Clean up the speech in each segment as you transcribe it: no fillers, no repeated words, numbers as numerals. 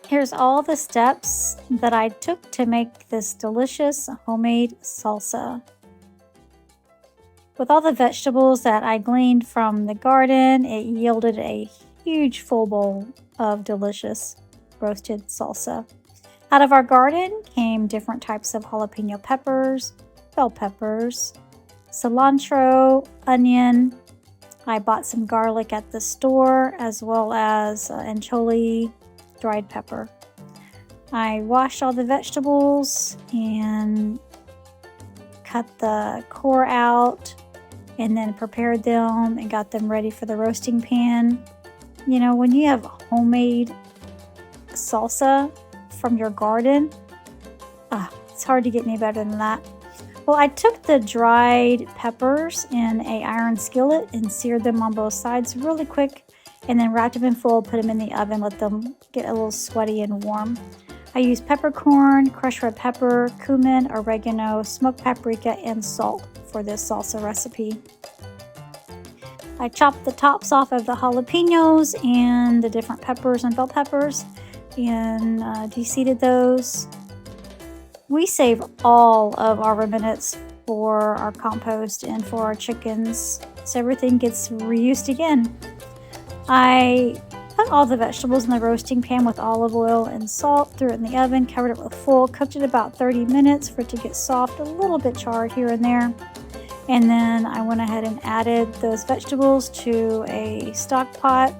Here's all the steps that I took to make this delicious homemade salsa. With all the vegetables that I gleaned from the garden, it yielded a huge full bowl of delicious roasted salsa. Out of our garden came different types of jalapeno peppers, bell peppers, cilantro, onion. I bought some garlic at the store, as well as anchovy dried pepper. I washed all the vegetables and cut the core out, and then prepared them and got them ready for the roasting pan. You know, when you have homemade salsa from your garden, it's hard to get any better than that. Well, I took the dried peppers in a iron skillet and seared them on both sides really quick, and then wrapped them in foil, put them in the oven, let them get a little sweaty and warm. I used peppercorn, crushed red pepper, cumin, oregano, smoked paprika, and salt for this salsa recipe. I chopped the tops off of the jalapenos and the different peppers and bell peppers and de-seeded those. We save all of our remnants for our compost and for our chickens, so everything gets reused again. I put all the vegetables in the roasting pan with olive oil and salt, threw it in the oven, covered it with foil, cooked it about 30 minutes for it to get soft, a little bit charred here and there. And then I went ahead and added those vegetables to a stock pot.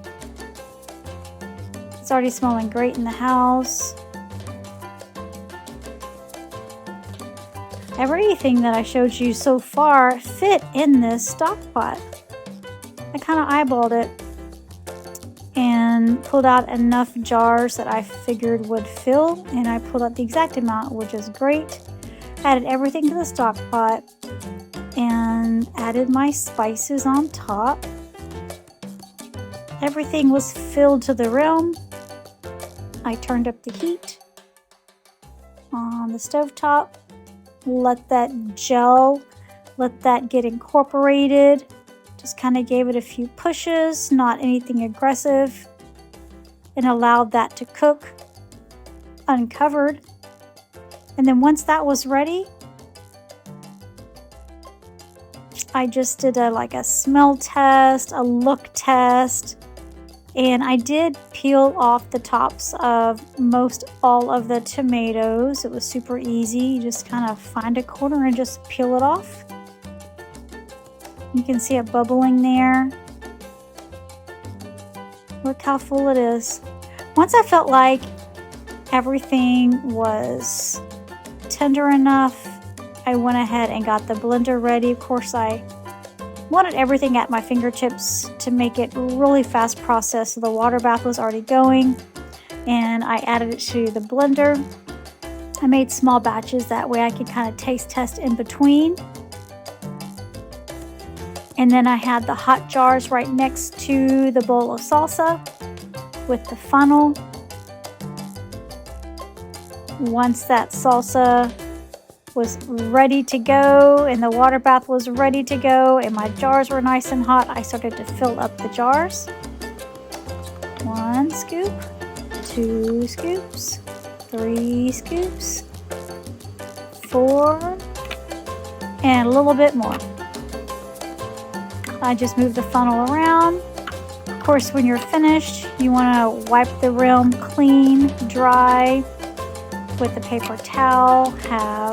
It's already smelling great in the house. Everything that I showed you so far fit in this stock pot. I kind of eyeballed it and pulled out enough jars that I figured would fill, and I pulled out the exact amount, which is great. Added everything to the stock pot and added my spices on top. Everything was filled to the rim. I turned up the heat on the stovetop, let that gel, let that get incorporated. Just kind of gave it a few pushes, not anything aggressive, and allowed that to cook uncovered. And then once that was ready, I just did a smell test, a look test, and I did peel off the tops of most all of the tomatoes. It was super easy. You just kind of find a corner and just peel it off. You can see it bubbling there. Look how full it is. Once I felt like everything was tender enough, I went ahead and got the blender ready. Of course, I wanted everything at my fingertips to make it really fast process. So the water bath was already going, and I added it to the blender. I made small batches, that way I could kind of taste test in between. And then I had the hot jars right next to the bowl of salsa with the funnel. Once that salsa was ready to go and the water bath was ready to go and my jars were nice and hot, I started to fill up the jars. 1 scoop, 2 scoops, 3 scoops, 4, and a little bit more. I just moved the funnel around. Of course, when you're finished, you want to wipe the rim clean, dry with a paper towel, have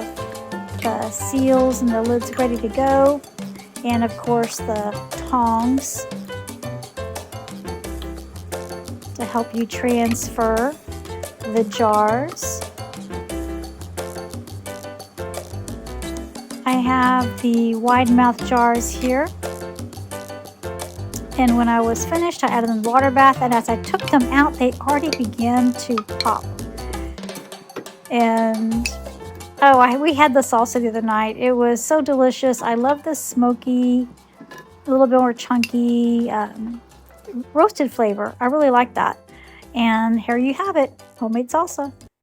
the seals and the lids ready to go, and of course the tongs to help you transfer the jars. I have the wide mouth jars here. And when I was finished, I added them the water bath, and as I took them out, they already began to pop. And we had the salsa the other night. It was so delicious. I love the smoky, a little bit more chunky, roasted flavor. I really like that. And here you have it, homemade salsa.